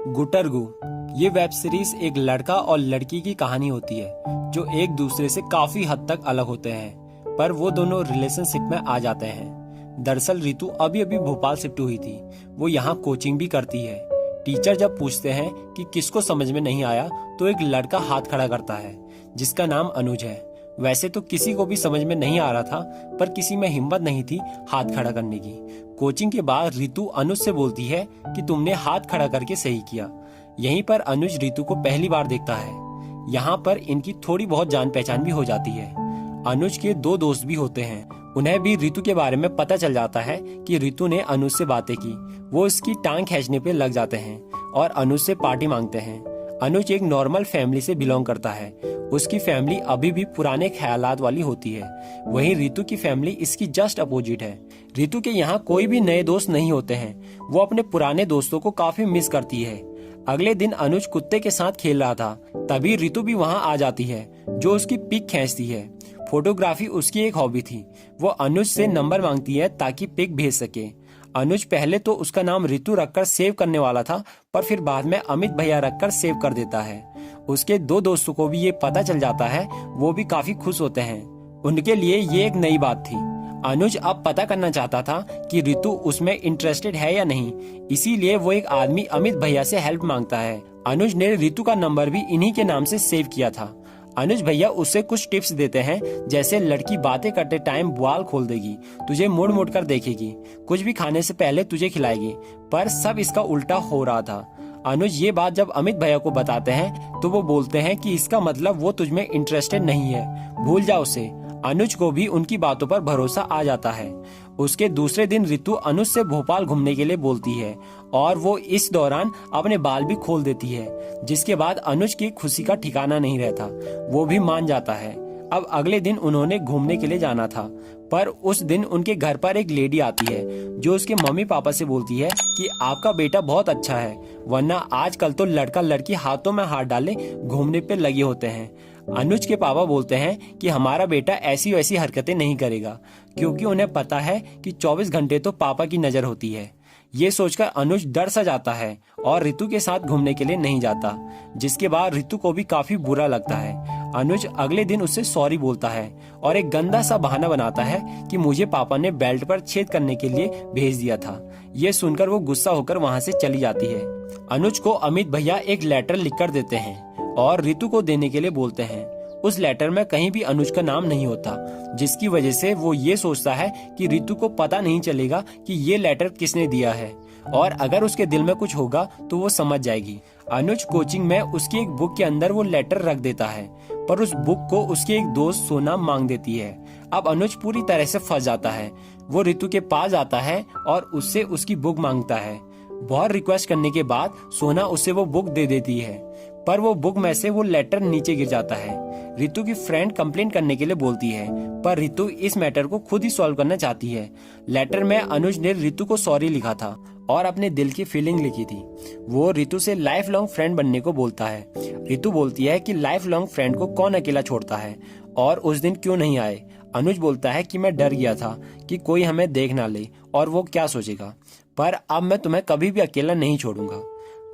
गुटरगु ये web series एक लड़का और लड़की की कहानी होती है जो एक दूसरे से काफी हद तक अलग होते हैं, पर वो दोनों रिलेशनशिप में आ जाते हैं। दरअसल रितु अभी अभी भोपाल शिफ्ट हुई थी। वो यहाँ कोचिंग भी करती है। टीचर जब पूछते हैं कि किसको समझ में नहीं आया तो एक लड़का हाथ खड़ा करता है जिसका नाम अनुज है। वैसे तो किसी को भी समझ में नहीं आ रहा था, पर किसी में हिम्मत नहीं थी हाथ खड़ा करने की। कोचिंग के बाद रितु अनुज से बोलती है कि तुमने हाथ खड़ा करके सही किया। यहीं पर अनुज रितु को पहली बार देखता है। यहाँ पर इनकी थोड़ी बहुत जान पहचान भी हो जाती है। अनुज के दो दोस्त भी होते हैं। उन्हें भी रितु के बारे में पता चल जाता है कि रितु ने अनुज से बातें की। वो इसकी टांग खींचने पे लग जाते हैं और अनुज से पार्टी मांगते हैं। अनुज एक नॉर्मल फैमिली से बिलोंग करता है। उसकी फैमिली अभी भी पुराने ख्यालात वाली होती है। वहीं रितु की फैमिली इसकी जस्ट अपोजिट है। रितु के यहाँ कोई भी नए दोस्त नहीं होते हैं। वो अपने पुराने दोस्तों को काफी मिस करती है। अगले दिन अनुज कुत्ते के साथ खेल रहा था, तभी रितु भी वहाँ आ जाती है जो उसकी पिक खींचती है। फोटोग्राफी उसकी एक हॉबी थी। वो अनुज से नंबर मांगती है ताकि पिक भेज सके। अनुज पहले तो उसका नाम रितु रखकर सेव करने वाला था, पर फिर बाद में अमित भैया रखकर सेव कर देता है। उसके दो दोस्तों को भी ये पता चल जाता है। वो भी काफी खुश होते हैं। उनके लिए ये एक नई बात थी। अनुज अब पता करना चाहता था कि रितु उसमें इंटरेस्टेड है या नहीं, इसीलिए वो एक आदमी अमित भैया से हेल्प मांगता है। अनुज ने रितु का नंबर भी इन्हीं के नाम से सेव किया था। अनुज भैया उससे कुछ टिप्स देते हैं, जैसे लड़की बातें करते टाइम बाल खोल देगी, तुझे मुड़ मुड़ कर देखेगी, कुछ भी खाने से पहले तुझे खिलाएगी। पर सब इसका उल्टा हो रहा था। अनुज ये बात जब अमित भैया को बताते हैं तो वो बोलते हैं कि इसका मतलब वो तुझमें इंटरेस्टेड नहीं है, भूल जा उसे। अनुज को भी उनकी बातों पर भरोसा आ जाता है। उसके दूसरे दिन रितु अनुज से भोपाल घूमने के लिए बोलती है और वो इस दौरान अपने बाल भी खोल देती है, जिसके बाद अनुज की खुशी का ठिकाना नहीं रहता। वो भी मान जाता है। अब अगले दिन उन्होंने घूमने के लिए जाना था, पर उस दिन उनके घर पर एक लेडी आती है जो उसके मम्मी पापा से बोलती है कि आपका बेटा बहुत अच्छा है, वरना आजकल तो लड़का लड़की हाथों में हाथ डाले घूमने पे लगे होते हैं। अनुज के पापा बोलते हैं कि हमारा बेटा ऐसी वैसी हरकतें नहीं करेगा, क्योंकि उन्हें पता है कि 24 घंटे तो पापा की नजर होती है। ये सोचकर अनुज डर सा जाता है और रितु के साथ घूमने के लिए नहीं जाता, जिसके बाद रितु को भी काफी बुरा लगता है। अनुज अगले दिन उससे सॉरी बोलता है और एक गंदा सा बहाना बनाता है कि मुझे पापा ने बेल्ट पर छेद करने के लिए भेज दिया था। ये सुनकर वो गुस्सा होकर वहाँ से चली जाती है। अनुज को अमित भैया एक लेटर लिखकर देते हैं और रितु को देने के लिए बोलते हैं। उस लेटर में कहीं भी अनुज का नाम नहीं होता, जिसकी वजह से वो ये सोचता है कि रितु को पता नहीं चलेगा कि ये लेटर किसने दिया है, और अगर उसके दिल में कुछ होगा तो वो समझ जाएगी। अनुज कोचिंग में उसकी एक बुक के अंदर वो लेटर रख देता है, पर उस बुक को उसके एक दोस्त सोना मांग देती है। अब अनुज पूरी तरह से फंस जाता है। वो रितु के पास आता है और उससे उसकी बुक मांगता है। बहुत रिक्वेस्ट करने के बाद सोना उसे वो बुक दे देती है, पर वो बुक में से वो लेटर नीचे गिर जाता है। रितु की फ्रेंड कंप्लेंट करने के लिए बोलती है, पर रितु इस मैटर को खुद ही सॉल्व करना चाहती है। लेटर में अनुज ने रितु को सॉरी लिखा था और अपने दिल की फीलिंग लिखी थी। वो रितु से लाइफ लॉन्ग फ्रेंड बनने को बोलता है। रितु बोलती है कि लाइफ लॉन्ग फ्रेंड को कौन अकेला छोड़ता है, और उस दिन क्यों नहीं आए। अनुज बोलता है कि मैं डर गया था कि कोई हमें देख ना ले और वो क्या सोचेगा, पर अब मैं तुम्हें कभी भी अकेला नहीं छोड़ूंगा।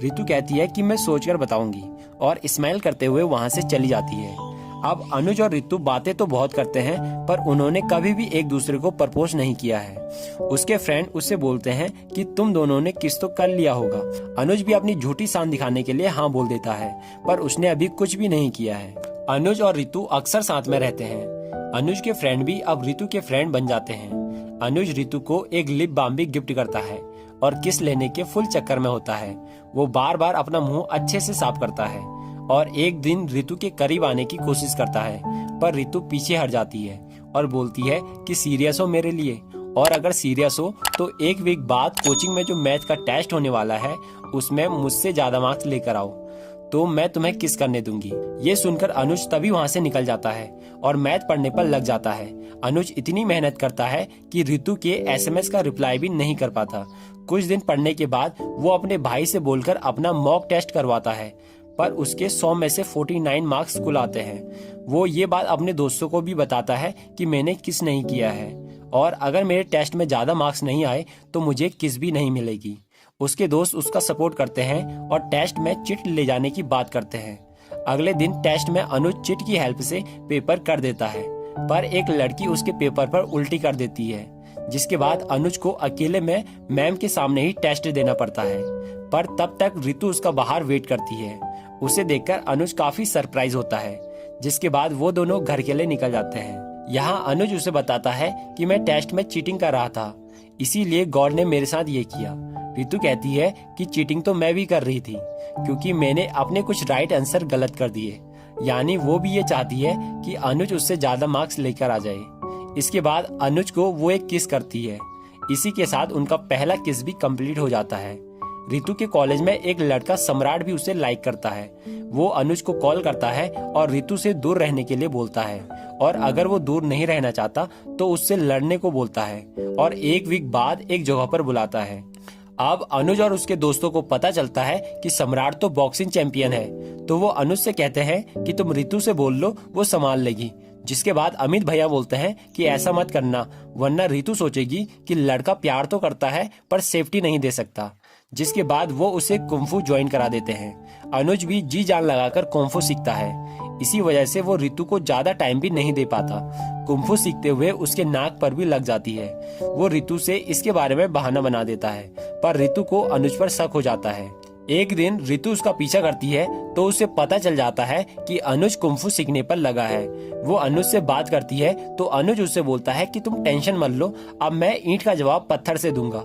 रितु कहती है कि मैं सोचकर बताऊंगी, और स्माइल करते हुए वहां से चली जाती है। अब अनुज और रितु बातें तो बहुत करते हैं, पर उन्होंने कभी भी एक दूसरे को प्रपोज नहीं किया है। उसके फ्रेंड उससे बोलते हैं कि तुम दोनों ने किस तो कर लिया होगा। अनुज भी अपनी झूठी शान दिखाने के लिए हाँ बोल देता है, पर उसने अभी कुछ भी नहीं किया है। अनुज और रितु अक्सर साथ में रहते हैं। अनुज के फ्रेंड भी अब रितु के फ्रेंड बन जाते हैं। अनुज रितु को एक लिप बाम भी गिफ्ट करता है और किस लेने के फुल चक्कर में होता है। वो बार बार अपना मुंह अच्छे से साफ करता है और एक दिन रितु के करीब आने की कोशिश करता है, पर रितु पीछे हट जाती है और बोलती है कि सीरियस हो मेरे लिए, और अगर सीरियस हो तो एक वीक बाद कोचिंग में जो मैथ का टेस्ट होने वाला है उसमें मुझसे ज्यादा मार्क्स लेकर आओ, तो मैं तुम्हें किस करने दूंगी। ये सुनकर अनुज तभी वहाँ से निकल जाता है और मैथ पढ़ने पर लग जाता है। अनुज इतनी मेहनत करता है कि रितु के एसएमएस का रिप्लाई भी नहीं कर पाता। कुछ दिन पढ़ने के बाद वो अपने भाई से बोलकर अपना मॉक टेस्ट करवाता है, पर उसके 100 में से 49 मार्क्स कुल आते हैं। वो ये बात अपने दोस्तों को भी बताता है कि मैंने किस नहीं किया है, और अगर मेरे टेस्ट में ज्यादा मार्क्स नहीं आए तो मुझे किस भी नहीं मिलेगी। उसके दोस्त उसका सपोर्ट करते हैं और टेस्ट में चिट ले जाने की बात करते हैं। अगले दिन टेस्ट में अनुज चिट की हेल्प से पेपर कर देता है, पर एक लड़की उसके पेपर पर उल्टी कर देती है, जिसके बाद अनुज को अकेले में मैम के सामने ही टेस्ट देना पड़ता है। पर तब तक रितु उसका बाहर वेट करती है। उसे देखकर अनुज काफी सरप्राइज होता है, जिसके बाद वो दोनों घर के लिए निकल जाते हैं। यहाँ अनुज उसे बताता है कि मैं टेस्ट में चीटिंग कर रहा था, इसीलिए गॉड ने मेरे साथ ये किया। रितु कहती है कि चीटिंग तो मैं भी कर रही थी, क्योंकि मैंने अपने कुछ राइट आंसर गलत कर दिए। यानी वो भी ये चाहती है कि अनुज उससे ज्यादा मार्क्स लेकर आ जाए। इसके बाद अनुज को वो एक किस करती है। इसी के साथ उनका पहला किस भी कंप्लीट हो जाता है। रितु के कॉलेज में एक लड़का सम्राट भी उसे लाइक करता है। वो अनुज को कॉल करता है और रितु से दूर रहने के लिए बोलता है, और अगर वो दूर नहीं रहना चाहता तो उससे लड़ने को बोलता है, और एक वीक बाद एक जगह पर बुलाता है। अब अनुज और उसके दोस्तों को पता चलता है कि सम्राट तो बॉक्सिंग चैंपियन है, तो वो अनुज से कहते हैं कि तुम रितु से बोल लो, वो संभाल लेगी। जिसके बाद अमित भैया बोलते हैं कि ऐसा मत करना, वरना रितु सोचेगी कि लड़का प्यार तो करता है पर सेफ्टी नहीं दे सकता। जिसके बाद वो उसे कुंफू ज्वाइन करा देते हैं। अनुज भी जी जान लगाकर कुंफू सीखता है। इसी वजह से वो रितु को ज्यादा टाइम भी नहीं दे पाता। कुंफू सीखते हुए उसके नाक पर भी लग जाती है। वो रितु से इसके बारे में बहाना बना देता है, पर रितु को अनुज पर शक हो जाता है। एक दिन रितु उसका पीछा करती है तो उसे पता चल जाता है कि अनुज कुंफू सीखने पर लगा है। वो अनुज से बात करती है तो अनुज उससे बोलता है कि तुम टेंशन मत लो, अब मैं ईंट का जवाब पत्थर से दूंगा।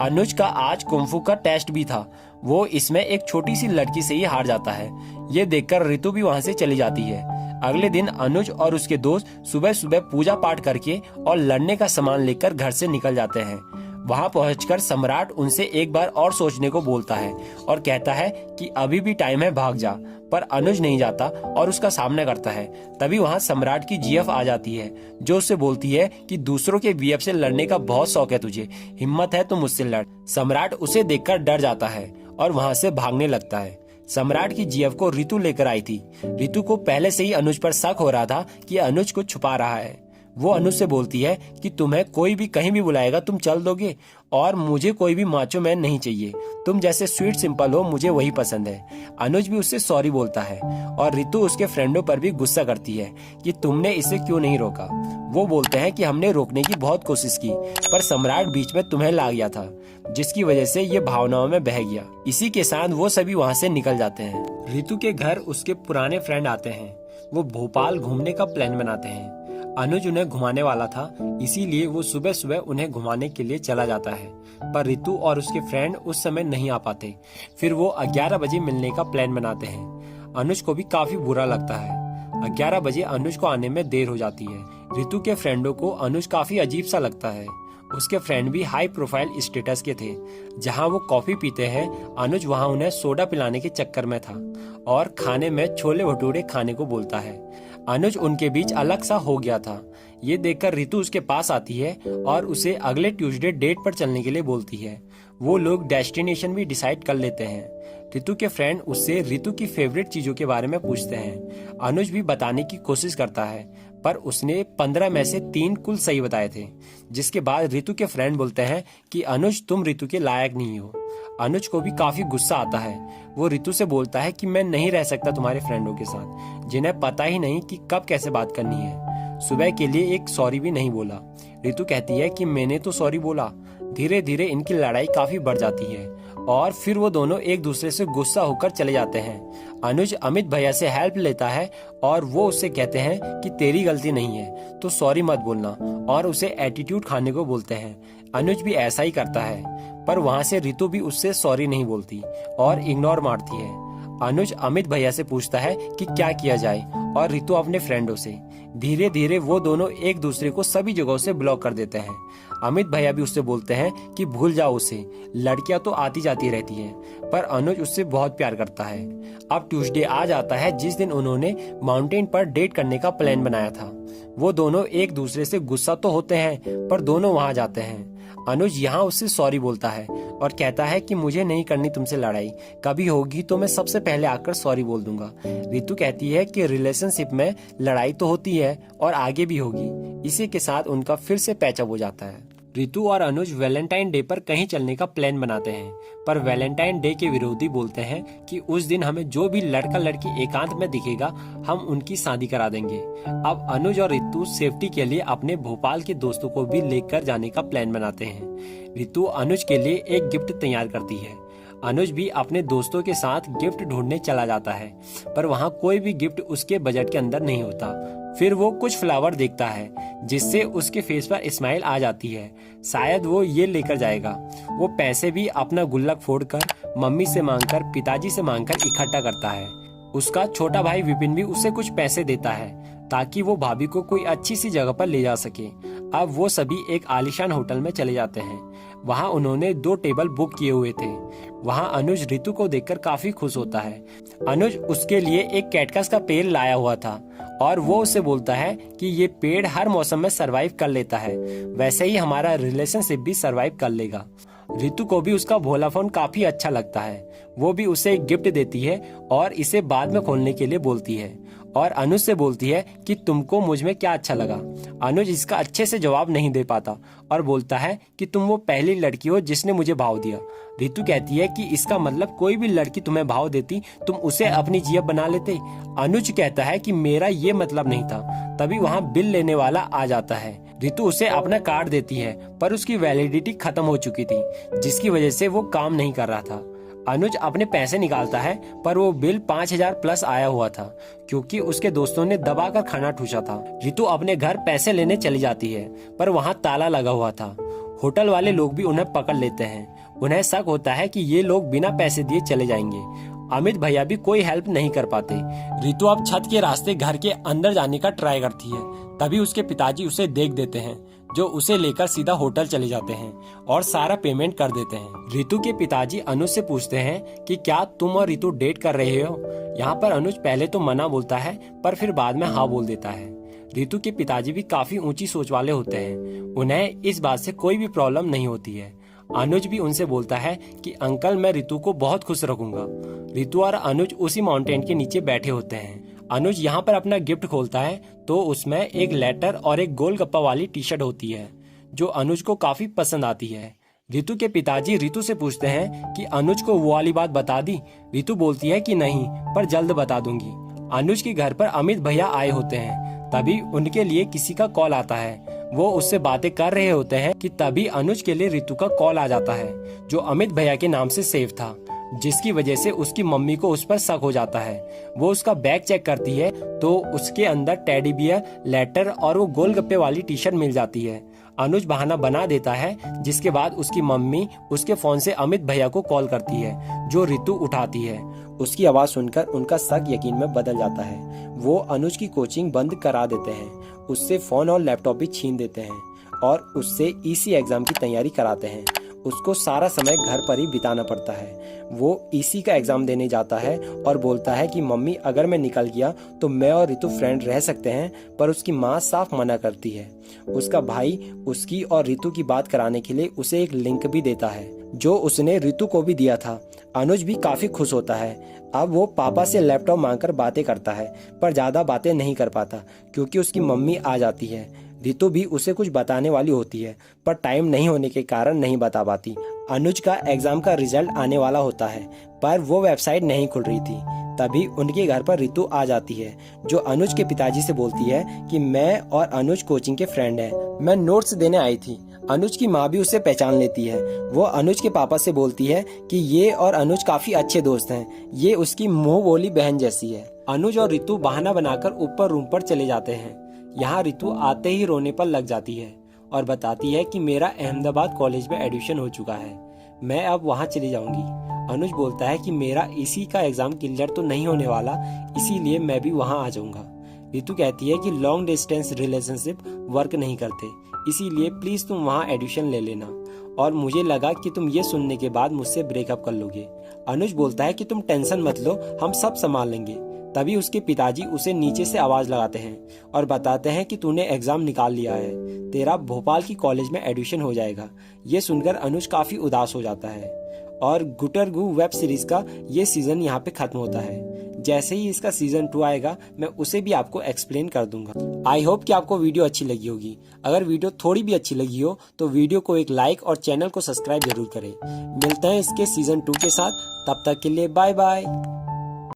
अनुज का आज कुंफू का टेस्ट भी था। वो इसमें एक छोटी सी लड़की से ही हार जाता है। ये देखकर रितु भी वहाँ से चली जाती है। अगले दिन अनुज और उसके दोस्त सुबह सुबह पूजा पाठ करके और लड़ने का सामान लेकर घर से निकल जाते हैं। वहां पहुंचकर सम्राट उनसे एक बार और सोचने को बोलता है और कहता है कि अभी भी टाइम है, भाग जा। पर अनुज नहीं जाता और उसका सामना करता है। तभी वहां सम्राट की जीएफ आ जाती है, जो उससे बोलती है कि दूसरों के बीएफ से लड़ने का बहुत शौक है तुझे, हिम्मत है तो मुझसे लड़। सम्राट उसे देखकर डर जाता है और वहां से भागने लगता है। सम्राट की जीएफ को रितु लेकर आई थी। रितु को पहले से ही अनुज पर शक हो रहा था कि अनुज को छुपा रहा है। वो अनुज से बोलती है कि तुम्हें कोई भी कहीं भी बुलाएगा तुम चल दोगे, और मुझे कोई भी माचो मैन नहीं चाहिए, तुम जैसे स्वीट सिंपल हो मुझे वही पसंद है। अनुज भी उससे सॉरी बोलता है और रितु उसके फ्रेंडों पर भी गुस्सा करती है कि तुमने इसे क्यों नहीं रोका। वो बोलते हैं कि हमने रोकने की बहुत कोशिश की, पर सम्राट बीच में तुम्हें ला गया था, जिसकी वजह से ये भावनाओं में बह गया। इसी के साथ वो सभी वहाँ से निकल जाते हैं। रितु के घर उसके पुराने फ्रेंड आते हैं। वो भोपाल घूमने का प्लान बनाते हैं। अनुज उन्हें घुमाने वाला था, इसीलिए वो सुबह सुबह उन्हें घुमाने के लिए चला जाता है, पर रितु और उसके फ्रेंड उस समय नहीं आ पाते। फिर वो 11 बजे मिलने का प्लान बनाते हैं। अनुज को भी काफी बुरा लगता है। 11 बजे अनुज को आने में देर हो जाती है। रितु के फ्रेंडों को अनुज काफी अजीब सा लगता है। उसके फ्रेंड भी हाई प्रोफाइल स्टेटस के थे। जहां वो कॉफी पीते हैं, अनुज वहां उन्हें सोडा पिलाने के चक्कर में था और खाने में छोले भटूरे खाने को बोलता है। अनुज उनके बीच अलग सा हो गया था। ये देखकर रितु उसके पास आती है और उसे अगले ट्यूसडे डेट पर चलने के लिए बोलती है। वो लोग डेस्टिनेशन भी डिसाइड कर लेते हैं। रितु के फ्रेंड उससे रितु की फेवरेट चीजों के बारे में पूछते हैं। अनुज भी बताने की कोशिश करता है, पर उसने 15 में से 3 कुल सही बताए थे। जिसके बाद रितु के फ्रेंड बोलते हैं कि अनुज तुम रितु के लायक नहीं हो। अनुज को भी काफी गुस्सा आता है। वो रितु से बोलता है कि मैं नहीं रह सकता तुम्हारे फ्रेंडों के साथ, जिन्हें पता ही नहीं कि कब कैसे बात करनी है। सुबह के लिए एक सॉरी भी नहीं बोला। रितु कहती है कि मैंने तो सॉरी बोला। धीरे धीरे इनकी लड़ाई काफी बढ़ जाती है और फिर वो दोनों एक दूसरे से गुस्सा होकर चले जाते हैं। अनुज अमित भैया से हेल्प लेता है और वो उससे कहते हैं कि तेरी गलती नहीं है तो सॉरी मत बोलना, और उसे एटीट्यूड खाने को बोलते हैं। अनुज भी ऐसा ही करता है, पर वहाँ से रितु भी उससे सॉरी नहीं बोलती और इग्नोर मारती है। अनुज अमित भैया से पूछता है कि क्या किया जाए, और रितु अपने फ्रेंडों से। धीरे धीरे वो दोनों एक दूसरे को सभी जगहों से ब्लॉक कर देते हैं। अमित भैया भी उससे बोलते हैं कि भूल जाओ उसे, लड़कियां तो आती जाती रहती हैं, पर अनुज उससे बहुत प्यार करता है। अब ट्यूसडे आ जाता है, जिस दिन उन्होंने माउंटेन पर डेट करने का प्लान बनाया था। वो दोनों एक दूसरे से गुस्सा तो होते हैं, पर दोनों वहां जाते हैं। अनुज यहाँ उससे सॉरी बोलता है और कहता है कि मुझे नहीं करनी तुमसे लड़ाई, कभी होगी तो मैं सबसे पहले आकर सॉरी बोल दूंगा। रितु कहती है कि रिलेशनशिप में लड़ाई तो होती है और आगे भी होगी। इसी के साथ उनका फिर से पैचअप हो जाता है। रितु और अनुज वैलेंटाइन डे पर कहीं चलने का प्लान बनाते हैं, पर वैलेंटाइन डे के विरोधी बोलते हैं कि उस दिन हमें जो भी लड़का लड़की एकांत में दिखेगा हम उनकी शादी करा देंगे। अब अनुज और रितु सेफ्टी के लिए अपने भोपाल के दोस्तों को भी लेकर जाने का प्लान बनाते हैं। रितु अनुज के लिए एक गिफ्ट तैयार करती है। अनुज भी अपने दोस्तों के साथ गिफ्ट ढूंढने चला जाता है, पर वहाँ कोई भी गिफ्ट उसके बजट के अंदर नहीं होता। फिर वो कुछ फ्लावर देखता है जिससे उसके फेस पर स्माइल आ जाती है, शायद वो ये लेकर जाएगा। वो पैसे भी अपना गुल्लक फोड़कर, मम्मी से मांगकर, पिताजी से मांगकर इकट्ठा करता है। उसका छोटा भाई विपिन भी उसे कुछ पैसे देता है ताकि वो भाभी को कोई अच्छी सी जगह पर ले जा सके। अब वो सभी एक आलीशान होटल में चले जाते हैं। वहाँ उन्होंने 2 टेबल बुक किए हुए थे। वहाँ अनुज रितु को देखकर काफी खुश होता है। अनुज उसके लिए एक कैक्टस का पेड़ लाया हुआ था और वो उससे बोलता है कि ये पेड़ हर मौसम में सरवाइव कर लेता है, वैसे ही हमारा रिलेशनशिप भी सरवाइव कर लेगा। रितु को भी उसका भोलापन काफी अच्छा लगता है। वो भी उसे एक गिफ्ट देती है और इसे बाद में खोलने के लिए बोलती है और अनुज से बोलती है कि तुमको मुझ में क्या अच्छा लगा। अनुज इसका अच्छे से जवाब नहीं दे पाता और बोलता है कि तुम वो पहली लड़की हो जिसने मुझे भाव दिया। रितु कहती है कि इसका मतलब कोई भी लड़की तुम्हें भाव देती तुम उसे अपनी जिया बना लेते। अनुज कहता है कि मेरा ये मतलब नहीं था। तभी वहाँ बिल लेने वाला आ जाता है। रितु उसे अपना कार्ड देती है, पर उसकी वैलिडिटी खत्म हो चुकी थी, जिसकी वजह से वो काम नहीं कर रहा था। अनुज अपने पैसे निकालता है, पर वो बिल 5000 प्लस आया हुआ था, क्योंकि उसके दोस्तों ने दबाकर खाना ठूसा था। रितु अपने घर पैसे लेने चली जाती है, पर वहाँ ताला लगा हुआ था। होटल वाले लोग भी उन्हें पकड़ लेते हैं। उन्हें शक होता है कि ये लोग बिना पैसे दिए चले जाएंगे। अमित भैया भी कोई हेल्प नहीं कर पाते। रितु अब छत के रास्ते घर के अंदर जाने का ट्राई करती है, तभी उसके पिताजी उसे देख देते हैं, जो उसे लेकर सीधा होटल चले जाते हैं और सारा पेमेंट कर देते हैं। रितु के पिताजी अनुज से पूछते हैं कि क्या तुम और रितु डेट कर रहे हो। यहाँ पर अनुज पहले तो मना बोलता है, पर फिर बाद में हाँ बोल देता है। रितु के पिताजी भी काफी ऊंची सोच वाले होते हैं, उन्हें इस बात से कोई भी प्रॉब्लम नहीं होती है। अनुज भी उनसे बोलता है कि अंकल मैं रितु को बहुत खुश रखूंगा। रितु और अनुज उसी माउंटेन के नीचे बैठे होते हैं। अनुज यहाँ पर अपना गिफ्ट खोलता है तो उसमें एक लेटर और एक गोलगप्पा वाली टी शर्ट होती है, जो अनुज को काफी पसंद आती है। रितु के पिताजी रितु से पूछते हैं कि अनुज को वो वाली बात बता दी। रितु बोलती है कि नहीं, पर जल्द बता दूंगी। अनुज के घर पर अमित भैया आए होते हैं, तभी उनके लिए किसी का कॉल आता है। वो उससे बातें कर रहे होते हैं कि तभी अनुज के लिए रितु का कॉल आ जाता है, जो अमित भैया के नाम से सेव था, जिसकी वजह से उसकी मम्मी को उस पर शक हो जाता है। वो उसका बैग चेक करती है तो उसके अंदर टेडी बियर, लेटर और वो गोलगप्पे वाली टी शर्ट मिल जाती है। अनुज बहाना बना देता है, जिसके बाद उसकी मम्मी उसके फोन से अमित भैया को कॉल करती है, जो रितु उठाती है। उसकी आवाज सुनकर उनका शक यकीन में बदल जाता है। वो अनुज की कोचिंग बंद करा देते हैं, उससे फोन और लैपटॉप भी छीन देते हैं और उससे ईसी एग्जाम की तैयारी कराते हैं। उसको सारा समय घर पर ही बिताना पड़ता है। वो ईसी का एग्जाम देने जाता है और बोलता है कि मम्मी अगर मैं निकल गया तो मैं और रितु फ्रेंड रह सकते हैं, पर उसकी माँ साफ मना करती है। उसका भाई उसकी और रितु की बात कराने के लिए उसे एक लिंक भी देता है, जो उसने रितु को भी दिया था। अनुज भी काफी खुश होता है। अब वो पापा से लैपटॉप मांगकर बातें करता है, पर ज्यादा बातें नहीं कर पाता क्योंकि उसकी मम्मी आ जाती है। रितु भी उसे कुछ बताने वाली होती है, पर टाइम नहीं होने के कारण नहीं बता पाती। अनुज का एग्जाम का रिजल्ट आने वाला होता है, पर वो वेबसाइट नहीं खुल रही थी। तभी उनके घर पर रितु आ जाती है, जो अनुज के पिताजी से बोलती है कि मैं और अनुज कोचिंग के फ्रेंड हैं, मैं नोट्स देने आई थी। अनुज की माँ भी उसे पहचान लेती है। वो अनुज के पापा से बोलती है कि ये और अनुज काफी अच्छे दोस्त हैं, ये उसकी मुंह बोली बहन जैसी है। अनुज और रितु बहाना बनाकर ऊपर रूम पर चले जाते हैं। यहाँ रितु आते ही रोने पर लग जाती है और बताती है कि मेरा अहमदाबाद कॉलेज में एडमिशन हो चुका है, मैं अब वहाँ चली जाऊंगी। अनुज बोलता है कि मेरा इसी का एग्जाम क्लियर तो नहीं होने वाला, इसीलिए मैं भी वहाँ आ जाऊंगा। रितु कहती है कि लॉन्ग डिस्टेंस रिलेशनशिप वर्क नहीं करते, इसीलिए प्लीज तुम वहाँ एडमिशन ले लेना, और मुझे लगा कि तुम ये सुनने के बाद मुझसे ब्रेकअप कर लोगे। अनुज बोलता है कि तुम टेंशन मत लो, हम सब संभाल लेंगे। तभी उसके पिताजी उसे नीचे से आवाज लगाते हैं और बताते हैं कि तूने एग्जाम निकाल लिया है, तेरा भोपाल की कॉलेज में एडमिशन हो जाएगा। ये सुनकर अनुज काफी उदास हो जाता है और गुटरगू वेब सीरीज का ये सीजन यहाँ पे खत्म होता है। जैसे ही इसका सीजन 2 आएगा मैं उसे भी आपको एक्सप्लेन कर दूंगा। आई होप कि आपको वीडियो अच्छी लगी होगी। अगर वीडियो थोड़ी भी अच्छी लगी हो तो वीडियो को एक लाइक और चैनल को सब्सक्राइब जरूर करें। मिलते हैं इसके सीजन 2 के साथ, तब तक के लिए बाय बाय।